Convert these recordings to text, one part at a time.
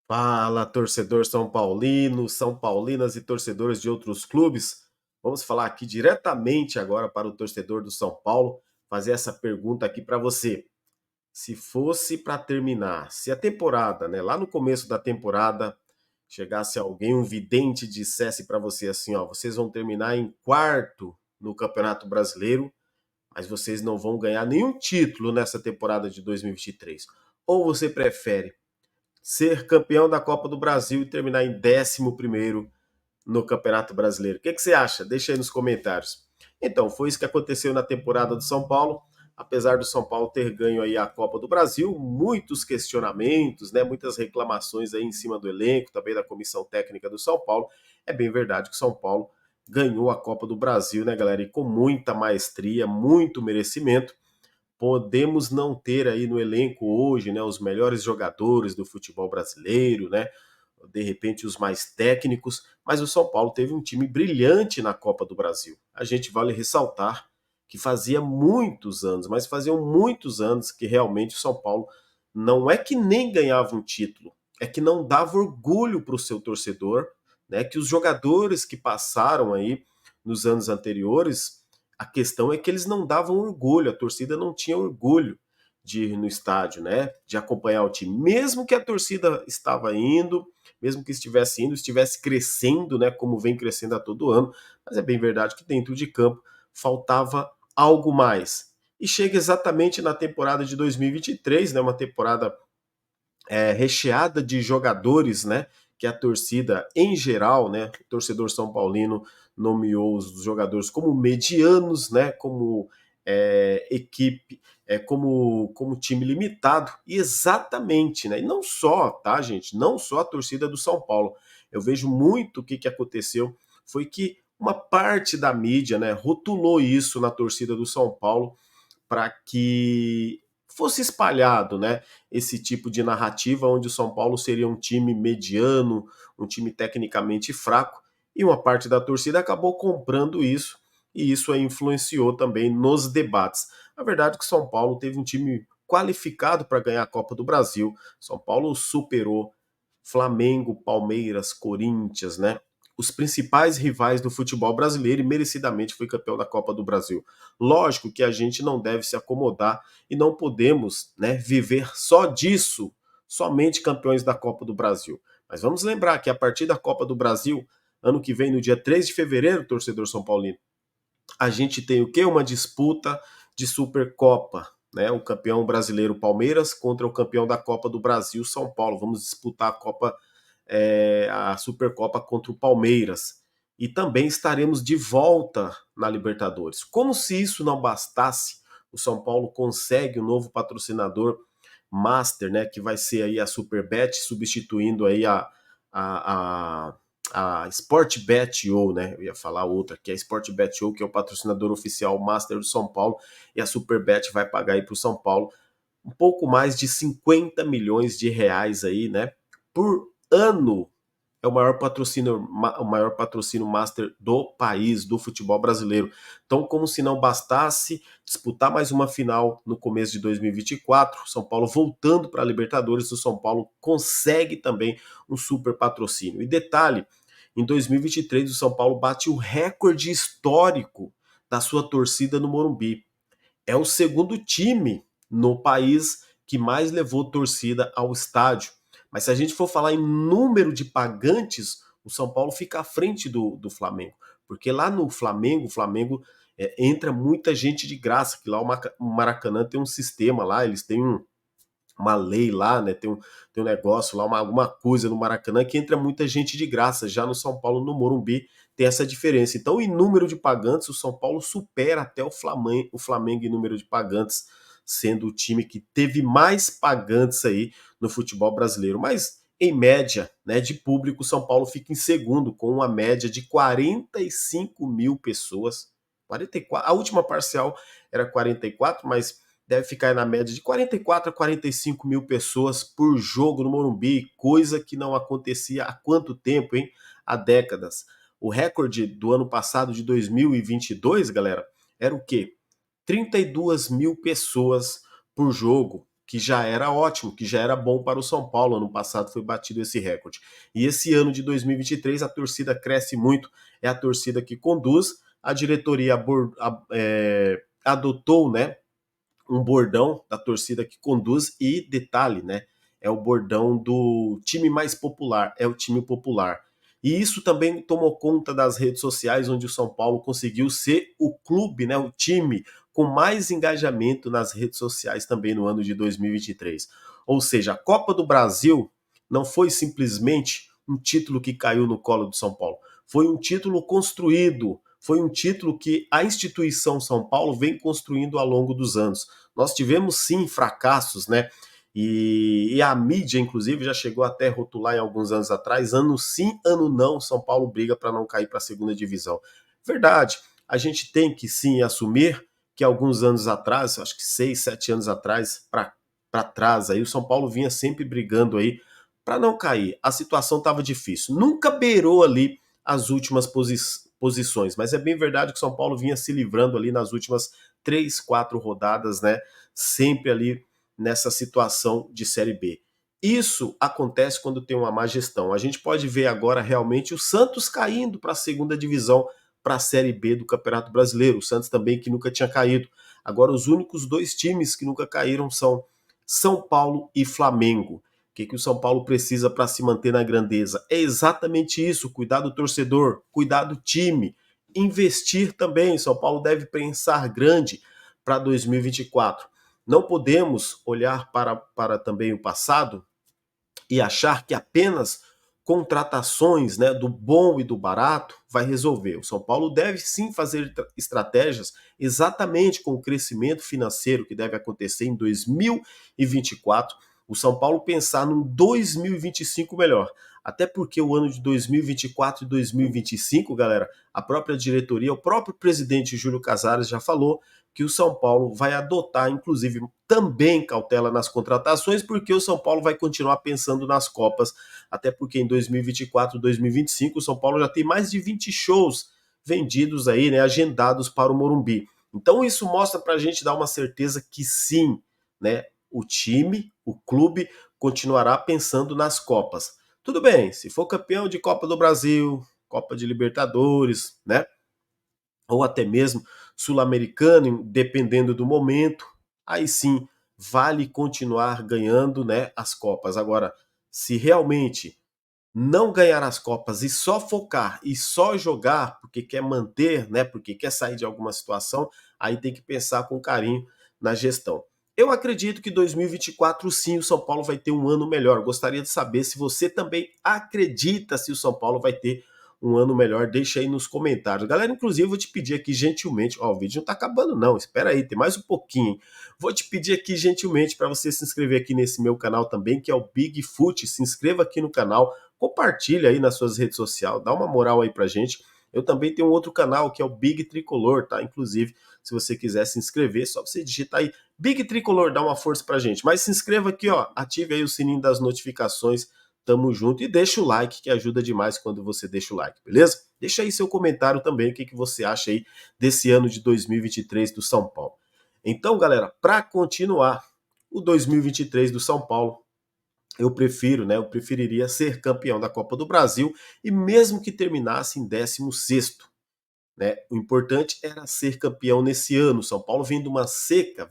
Fala, torcedor São Paulino, São Paulinas e torcedores de outros clubes. Vamos falar aqui diretamente agora para o torcedor do São Paulo, fazer essa pergunta aqui para você. Se fosse para terminar, se a temporada, né, lá no começo da temporada, chegasse alguém, um vidente, dissesse para você assim, ó, vocês vão terminar em quarto no Campeonato Brasileiro, mas vocês não vão ganhar nenhum título nessa temporada de 2023. Ou você prefere ser campeão da Copa do Brasil e terminar em 11º no Campeonato Brasileiro? O que você acha? Deixa aí nos comentários. Então, foi isso que aconteceu na temporada do São Paulo. Apesar do São Paulo ter ganho aí a Copa do Brasil, muitos questionamentos, né, muitas reclamações aí em cima do elenco, também da comissão técnica do São Paulo. É bem verdade que o São Paulo ganhou a Copa do Brasil, né, galera? E com muita maestria, muito merecimento. Podemos não ter aí no elenco hoje, né, os melhores jogadores do futebol brasileiro, né? De repente os mais técnicos, mas o São Paulo teve um time brilhante na Copa do Brasil. A gente vale ressaltar que fazia muitos anos, mas faziam muitos anos que realmente o São Paulo não é que nem ganhava um título, é que não dava orgulho para o seu torcedor, né? Que os jogadores que passaram aí nos anos anteriores, a questão é que eles não davam orgulho, a torcida não tinha orgulho de ir no estádio, né? De acompanhar o time, mesmo que a torcida estava indo, mesmo que estivesse indo, estivesse crescendo, né, como vem crescendo a todo ano, mas é bem verdade que dentro de campo faltava algo mais. E chega exatamente na temporada de 2023, né, uma temporada recheada de jogadores, né, que a torcida em geral, né, o torcedor São Paulino nomeou os jogadores como medianos, né, como equipe, como time limitado, e exatamente, né, e não só, tá, gente, não só a torcida do São Paulo. Eu vejo muito o que aconteceu, foi que uma parte da mídia, né, rotulou isso na torcida do São Paulo para que fosse espalhado, né, esse tipo de narrativa onde o São Paulo seria um time mediano, um time tecnicamente fraco, e uma parte da torcida acabou comprando isso, e isso aí influenciou também nos debates. A verdade é que o São Paulo teve um time qualificado para ganhar a Copa do Brasil. São Paulo superou Flamengo, Palmeiras, Corinthians, né? Os principais rivais do futebol brasileiro, e merecidamente foi campeão da Copa do Brasil. Lógico que a gente não deve se acomodar e não podemos, né, viver só disso, somente campeões da Copa do Brasil. Mas vamos lembrar que a partir da Copa do Brasil, ano que vem, no dia 3 de fevereiro, torcedor São Paulino, a gente tem o quê? Uma disputa de Supercopa, né? O campeão brasileiro Palmeiras contra o campeão da Copa do Brasil São Paulo. Vamos disputar a Copa, a Supercopa contra o Palmeiras. E também estaremos de volta na Libertadores. Como se isso não bastasse, o São Paulo consegue um novo patrocinador master, né? Que vai ser aí a Superbet, substituindo aí a a Sportbet.io, né? Eu ia falar outra, que é a Sportbet.io, que é o patrocinador oficial master do São Paulo, e a Superbet vai pagar aí para o São Paulo um pouco mais de 50 milhões de reais aí, né? Por ano. É o maior patrocínio master do país, do futebol brasileiro. Então, como se não bastasse disputar mais uma final no começo de 2024, São Paulo voltando para a Libertadores, o São Paulo consegue também um super patrocínio. E detalhe, em 2023 o São Paulo bate o recorde histórico da sua torcida no Morumbi. É o segundo time no país que mais levou torcida ao estádio. Mas se a gente for falar em número de pagantes, o São Paulo fica à frente do Flamengo. Porque lá no Flamengo, o Flamengo entra muita gente de graça, que lá o Maracanã tem um sistema lá, eles têm uma lei lá, né? Tem um negócio lá, alguma coisa no Maracanã que entra muita gente de graça. Já no São Paulo, no Morumbi, tem essa diferença. Então, em número de pagantes, o São Paulo supera até o Flamengo em número de pagantes, sendo o time que teve mais pagantes aí no futebol brasileiro. Mas, em média, né, de público, o São Paulo fica em segundo, com uma média de 45 mil pessoas. 44, a última parcial era 44, mas deve ficar na média de 44 a 45 mil pessoas por jogo no Morumbi, coisa que não acontecia há quanto tempo, hein? Há décadas. O recorde do ano passado, de 2022, galera, era o quê? 32 mil pessoas por jogo. que já era ótimo, que já era bom para o São Paulo. Ano passado foi batido esse recorde. E esse ano de 2023 a torcida cresce muito, é a torcida que conduz, a diretoria adotou, né, um bordão da torcida que conduz e detalhe, né, é o bordão do time mais popular, é o time popular. E isso também tomou conta das redes sociais, onde o São Paulo conseguiu ser o clube, né, o time com mais engajamento nas redes sociais também no ano de 2023. Ou seja, a Copa do Brasil não foi simplesmente um título que caiu no colo do São Paulo, foi um título construído, foi um título que a instituição São Paulo vem construindo ao longo dos anos. Nós tivemos sim fracassos, né? E a mídia, inclusive, já chegou até a rotular em alguns anos atrás, ano sim, ano não, São Paulo briga para não cair para a segunda divisão. Verdade, a gente tem que sim assumir que alguns anos atrás, acho que 6, 7 anos atrás, para trás, aí o São Paulo vinha sempre brigando aí para não cair. A situação estava difícil, nunca beirou ali as últimas posições, mas é bem verdade que o São Paulo vinha se livrando ali nas últimas 3, 4 rodadas, né? Sempre ali nessa situação de Série B. Isso acontece quando tem uma má gestão. A gente pode ver agora realmente o Santos caindo para a segunda divisão, para a Série B do Campeonato Brasileiro. O Santos também que nunca tinha caído. Agora os únicos dois times que nunca caíram são São Paulo e Flamengo. O que o São Paulo precisa para se manter na grandeza? É exatamente isso: cuidar do torcedor, cuidar do time, investir também. São Paulo deve pensar grande para 2024. Não podemos olhar para também o passado e achar que apenas contratações, né, do bom e do barato vai resolver. O São Paulo deve sim fazer estratégias exatamente com o crescimento financeiro que deve acontecer em 2024. O São Paulo pensar num 2025 melhor. Até porque o ano de 2024 e 2025, galera, a própria diretoria, o próprio presidente Júlio Casares já falou que o São Paulo vai adotar, inclusive, também cautela nas contratações, porque o São Paulo vai continuar pensando nas Copas, até porque em 2024, 2025, o São Paulo já tem mais de 20 shows vendidos aí, né, agendados para o Morumbi. Então isso mostra para a gente dar uma certeza que sim, né, o time, o clube, continuará pensando nas Copas. Tudo bem, se for campeão de Copa do Brasil, Copa de Libertadores, né, ou até mesmo sul-americano, dependendo do momento, aí sim vale continuar ganhando, né, as Copas. Agora, se realmente não ganhar as Copas e só focar e só jogar porque quer manter, né, porque quer sair de alguma situação, aí tem que pensar com carinho na gestão. Eu acredito que 2024 sim o São Paulo vai ter um ano melhor. Gostaria de saber se você também acredita se o São Paulo vai ter um ano melhor. Deixa aí nos comentários. Galera, inclusive eu vou te pedir aqui gentilmente, ó, o vídeo não tá acabando não, espera aí, tem mais um pouquinho, hein? Vou te pedir aqui gentilmente para você se inscrever aqui nesse meu canal também, que é o Bigfoot. Se inscreva aqui no canal, compartilha aí nas suas redes sociais, dá uma moral aí pra gente. Eu também tenho um outro canal que é o Big Tricolor, tá? Inclusive, se você quiser se inscrever, só você digitar aí Big Tricolor, dá uma força pra gente. Mas se inscreva aqui, ó, ative aí o sininho das notificações. Tamo junto e deixa o like, que ajuda demais quando você deixa o like, beleza? Deixa aí seu comentário também, o que você acha aí desse ano de 2023 do São Paulo. Então, galera, para continuar o 2023 do São Paulo, eu prefiro, né? Eu preferiria ser campeão da Copa do Brasil e mesmo que terminasse em 16º, né? O importante era ser campeão nesse ano. São Paulo vem de uma seca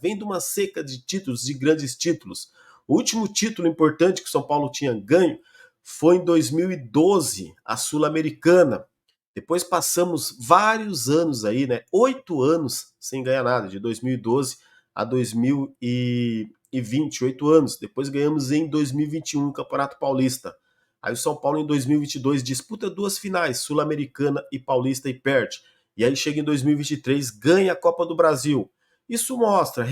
de títulos, de grandes títulos. O último título importante que o São Paulo tinha ganho foi em 2012, a Sul-Americana. Depois passamos vários anos aí, né? 8 anos sem ganhar nada, de 2012 a 2020, 8 anos. Depois ganhamos em 2021 o Campeonato Paulista. Aí o São Paulo em 2022 disputa duas finais, Sul-Americana e Paulista, e perde. E aí chega em 2023, ganha a Copa do Brasil. Isso mostra,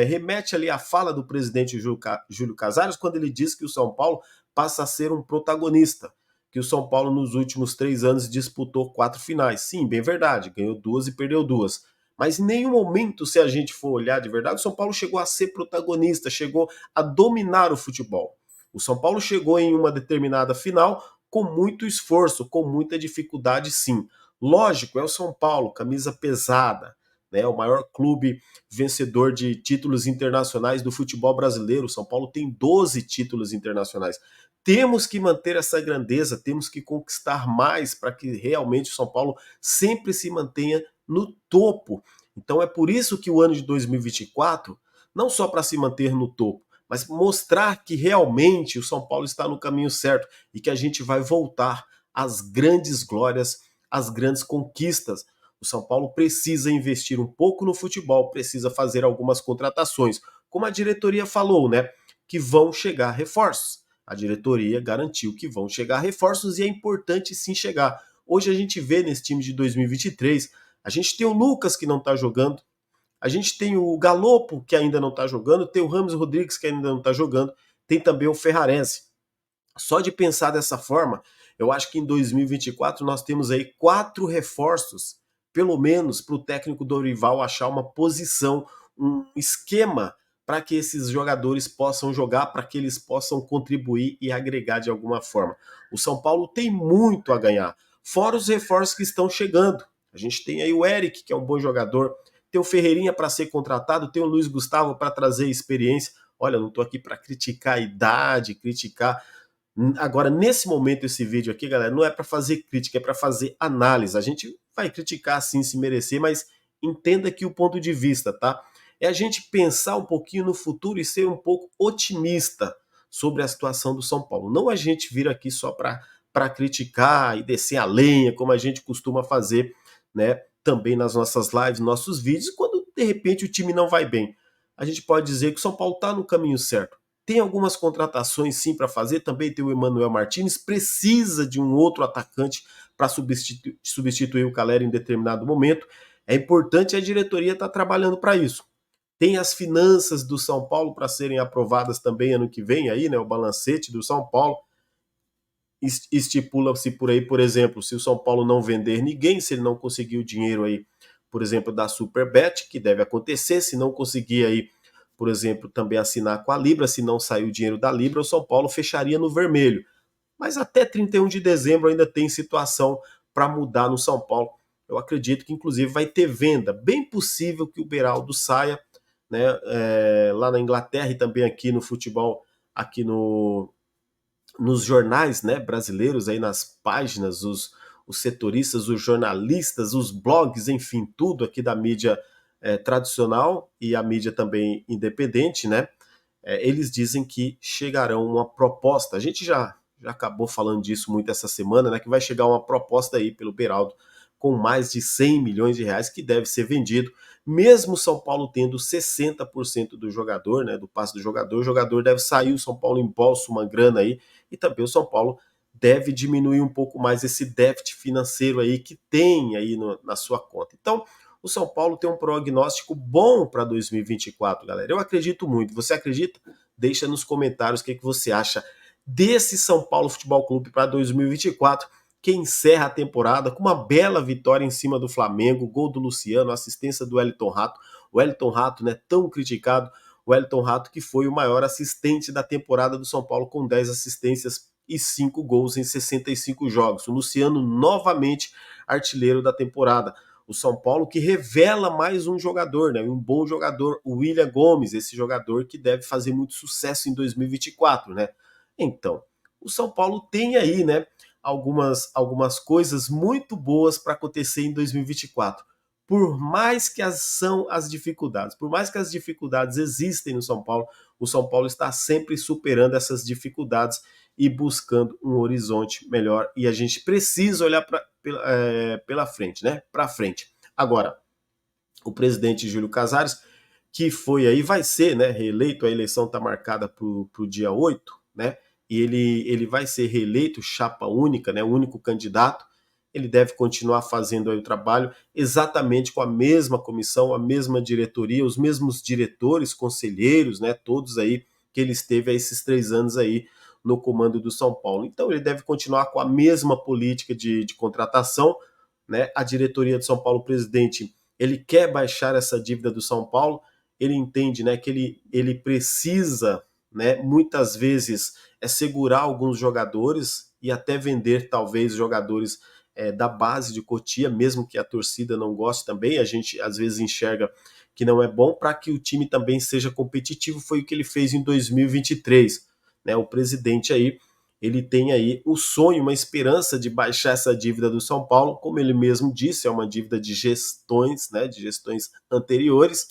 remete ali à fala do presidente Júlio Casares, quando ele diz que o São Paulo passa a ser um protagonista, que o São Paulo nos últimos 3 anos disputou 4 finais. Sim, bem verdade, ganhou 2 e perdeu 2. Mas em nenhum momento, se a gente for olhar de verdade, o São Paulo chegou a ser protagonista, chegou a dominar o futebol. O São Paulo chegou em uma determinada final com muito esforço, com muita dificuldade, sim. Lógico, é o São Paulo, camisa pesada, né? O maior clube vencedor de títulos internacionais do futebol brasileiro. O São Paulo tem 12 títulos internacionais. Temos que manter essa grandeza, temos que conquistar mais para que realmente o São Paulo sempre se mantenha no topo. Então é por isso que o ano de 2024, não só para se manter no topo, mas mostrar que realmente o São Paulo está no caminho certo e que a gente vai voltar às grandes glórias, às grandes conquistas. O São Paulo precisa investir um pouco no futebol, precisa fazer algumas contratações. Como a diretoria falou, né? Que vão chegar reforços. A diretoria garantiu que vão chegar reforços e é importante sim chegar. Hoje a gente vê nesse time de 2023, a gente tem o Lucas que não está jogando, a gente tem o Galopo que ainda não está jogando, tem o Rames Rodrigues que ainda não está jogando, tem também o Ferrarense. Só de pensar dessa forma, eu acho que em 2024 nós temos aí 4 reforços, pelo menos para o técnico Dorival achar uma posição, um esquema para que esses jogadores possam jogar, para que eles possam contribuir e agregar de alguma forma. O São Paulo tem muito a ganhar, fora os reforços que estão chegando. A gente tem aí o Eric, que é um bom jogador, tem o Ferreirinha para ser contratado, tem o Luiz Gustavo para trazer experiência. Olha, eu não estou aqui para criticar a idade, criticar. Agora, nesse momento, esse vídeo aqui, galera, não é para fazer crítica, é para fazer análise. A gente vai criticar sim, se merecer, mas entenda aqui o ponto de vista, tá? É a gente pensar um pouquinho no futuro e ser um pouco otimista sobre a situação do São Paulo. Não a gente vir aqui só para criticar e descer a lenha, como a gente costuma fazer, né? Também nas nossas lives, nossos vídeos, quando de repente o time não vai bem. A gente pode dizer que o São Paulo está no caminho certo. Tem algumas contratações sim para fazer, também tem o Emmanuel Martins, precisa de um outro atacante para substituir o Calera em determinado momento. É importante a diretoria estar trabalhando para isso. Tem as finanças do São Paulo para serem aprovadas também ano que vem, aí, né? O balancete do São Paulo. Estipula-se por aí, por exemplo, se o São Paulo não vender ninguém, se ele não conseguir o dinheiro aí, por exemplo, da Superbet, que deve acontecer, se não conseguir aí, por exemplo, também assinar com a Libra, se não sair o dinheiro da Libra, o São Paulo fecharia no vermelho. Mas até 31 de dezembro ainda tem situação para mudar no São Paulo. Eu acredito que inclusive vai ter venda. Bem possível que o Beraldo saia, né, lá na Inglaterra e também aqui no futebol, aqui nos jornais, né, brasileiros, aí nas páginas, os setoristas, os jornalistas, os blogs, enfim, tudo aqui da mídia tradicional e a mídia também independente, né? Eles dizem que chegarão uma proposta. A gente já acabou falando disso muito essa semana, né? Que vai chegar uma proposta aí pelo Beraldo com mais de 100 milhões de reais que deve ser vendido, mesmo São Paulo tendo 60% do jogador, né? Do passe do jogador, o jogador deve sair, o São Paulo embolsa uma grana aí e também o São Paulo deve diminuir um pouco mais esse déficit financeiro aí que tem aí na sua conta. Então, o São Paulo tem um prognóstico bom para 2024, galera. Eu acredito muito. Você acredita? Deixa nos comentários o que você acha desse São Paulo Futebol Clube para 2024, que encerra a temporada com uma bela vitória em cima do Flamengo, gol do Luciano, assistência do Wellington Rato. O Wellington Rato, né, tão criticado, o Wellington Rato que foi o maior assistente da temporada do São Paulo com 10 assistências e 5 gols em 65 jogos. O Luciano novamente artilheiro da temporada. O São Paulo que revela mais um jogador, né? Um bom jogador, o William Gomes, esse jogador que deve fazer muito sucesso em 2024, né? Então, o São Paulo tem aí, né, algumas coisas muito boas para acontecer em 2024. Por mais que são as dificuldades, por mais que as dificuldades existem no São Paulo, o São Paulo está sempre superando essas dificuldades e buscando um horizonte melhor. E a gente precisa olhar pela frente, né? Para frente. Agora, o presidente Júlio Casares, que foi aí, vai ser, né, reeleito, a eleição está marcada para o dia 8, né? E ele vai ser reeleito, chapa única, né? O único candidato. Ele deve continuar fazendo aí o trabalho exatamente com a mesma comissão, a mesma diretoria, os mesmos diretores, conselheiros, né? Todos aí que ele esteve há esses 3 anos aí no comando do São Paulo. Então ele deve continuar com a mesma política de contratação, né? A diretoria de São Paulo, o presidente, ele quer baixar essa dívida do São Paulo, ele entende, né, que ele precisa, né, muitas vezes segurar alguns jogadores e até vender talvez jogadores da base de Cotia, mesmo que a torcida não goste também, a gente às vezes enxerga que não é bom, para que o time também seja competitivo. Foi o que ele fez em 2023, né? O presidente aí, ele tem aí o sonho, uma esperança de baixar essa dívida do São Paulo, como ele mesmo disse, é uma dívida de gestões, né, de gestões anteriores,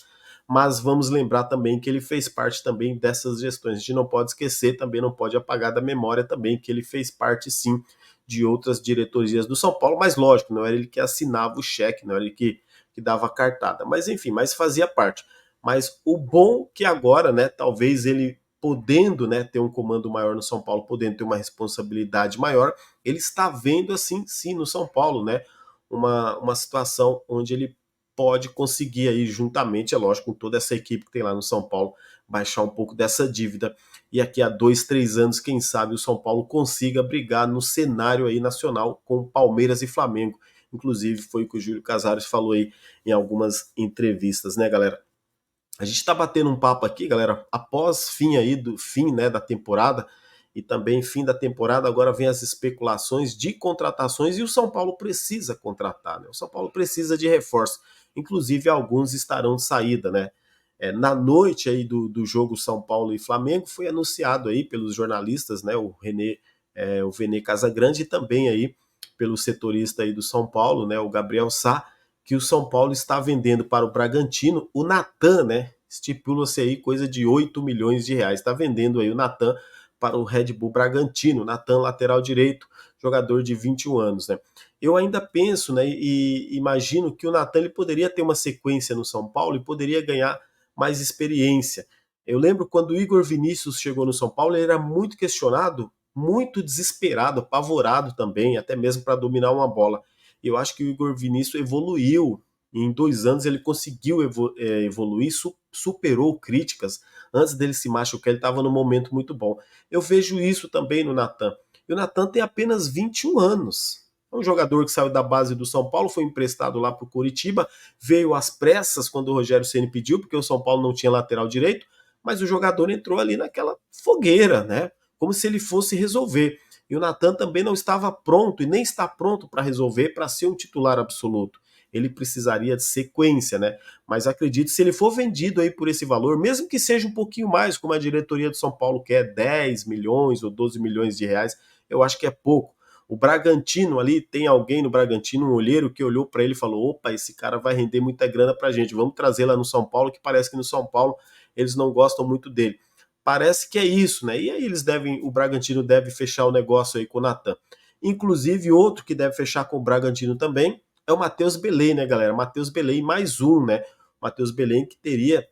mas vamos lembrar também que ele fez parte também dessas gestões. A gente não pode esquecer, também não pode apagar da memória também que ele fez parte sim de outras diretorias do São Paulo, mas lógico, não era ele que assinava o cheque, não era ele que dava a cartada, mas enfim, mas fazia parte. Mas o bom que agora, né, talvez ele podendo, né, ter um comando maior no São Paulo, podendo ter uma responsabilidade maior, ele está vendo assim, sim, no São Paulo, né, uma situação onde ele pode conseguir aí, juntamente, é lógico, com toda essa equipe que tem lá no São Paulo, baixar um pouco dessa dívida. E aqui a 2, 3 anos, quem sabe o São Paulo consiga brigar no cenário aí nacional com Palmeiras e Flamengo. Inclusive, foi o que o Júlio Casares falou aí em algumas entrevistas, né, galera? A gente está batendo um papo aqui, galera, após fim aí do fim, né, da temporada, e também fim da temporada, agora vem as especulações de contratações, e o São Paulo precisa contratar, né? O São Paulo precisa de reforço. Inclusive, alguns estarão de saída, né? Na noite aí do jogo São Paulo e Flamengo, foi anunciado aí pelos jornalistas, né? O Vene Casagrande, e também aí pelo setorista aí do São Paulo, né? O Gabriel Sá, que o São Paulo está vendendo para o Bragantino o Natan, né? Estipula-se aí coisa de 8 milhões de reais. Está vendendo aí o Natan para o Red Bull Bragantino. Natan, lateral direito, jogador de 21 anos, né? Eu ainda penso, né, e imagino que o Natan ele poderia ter uma sequência no São Paulo e poderia ganhar mais experiência. Eu lembro quando o Igor Vinícius chegou no São Paulo, ele era muito questionado, muito desesperado, apavorado também, até mesmo para dominar uma bola. Eu acho que o Igor Vinícius evoluiu. Em 2 anos ele conseguiu evoluir, superou críticas. Antes dele se machucar, ele estava num momento muito bom. Eu vejo isso também no Natan. E o Natan tem apenas 21 anos. É um jogador que saiu da base do São Paulo, foi emprestado lá para o Curitiba, veio às pressas quando o Rogério Ceni pediu, porque o São Paulo não tinha lateral direito, mas o jogador entrou ali naquela fogueira, né? Como se ele fosse resolver. E o Natan também não estava pronto e nem está pronto para resolver, para ser um titular absoluto. Ele precisaria de sequência, né? Mas acredito, se ele for vendido aí por esse valor, mesmo que seja um pouquinho mais, como a diretoria do São Paulo quer, 10 milhões ou 12 milhões de reais, eu acho que é pouco. O Bragantino ali, tem alguém no Bragantino, um olheiro, que olhou para ele e falou: opa, esse cara vai render muita grana pra gente, vamos trazer lá no São Paulo, que parece que no São Paulo eles não gostam muito dele. Parece que é isso, né? E aí o Bragantino deve fechar o negócio aí com o Natan. Inclusive, outro que deve fechar com o Bragantino também é o Matheus Belém, né, galera? Matheus Belém, mais um, né? Matheus Belém que teria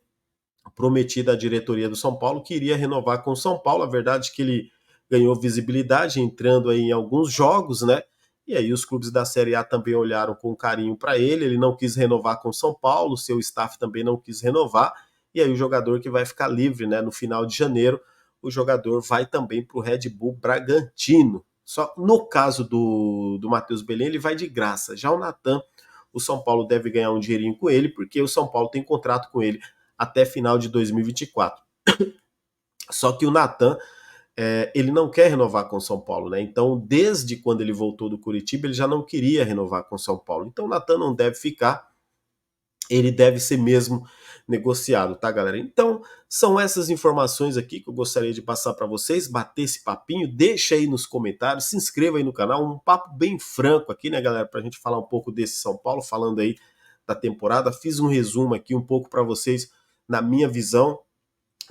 prometido à diretoria do São Paulo que iria renovar com o São Paulo. A verdade é que ele ganhou visibilidade entrando aí em alguns jogos, né? E aí os clubes da Série A também olharam com carinho para ele. Ele não quis renovar com o São Paulo, seu staff também não quis renovar. E aí o jogador que vai ficar livre, né, no final de janeiro, o jogador vai também para o Red Bull Bragantino. Só no caso do Matheus Belém, ele vai de graça. Já o Natan, o São Paulo deve ganhar um dinheirinho com ele, porque o São Paulo tem contrato com ele até final de 2024. Só que o Natan, ele não quer renovar com o São Paulo, né? Então, desde quando ele voltou do Curitiba, ele já não queria renovar com o São Paulo. Então, o Natan não deve ficar, ele deve ser mesmo negociado, tá, galera? Então, são essas informações aqui que eu gostaria de passar para vocês, bater esse papinho, deixa aí nos comentários, se inscreva aí no canal, um papo bem franco aqui, né, galera, pra gente falar um pouco desse São Paulo, falando aí da temporada. Fiz um resumo aqui um pouco para vocês na minha visão,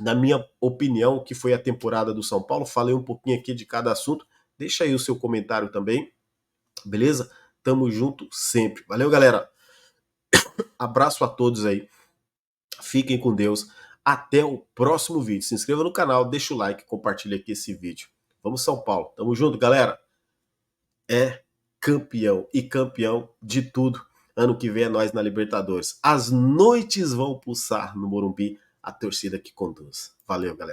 na minha opinião, que foi a temporada do São Paulo. Falei um pouquinho aqui de cada assunto. Deixa aí o seu comentário também, beleza? Tamo junto sempre. Valeu, galera. Abraço a todos aí. Fiquem com Deus. Até o próximo vídeo. Se inscreva no canal, deixa o like, compartilha aqui esse vídeo. Vamos São Paulo. Tamo junto, galera. É campeão e campeão de tudo. Ano que vem é nós na Libertadores. As noites vão pulsar no Morumbi, a torcida que conduz. Valeu, galera.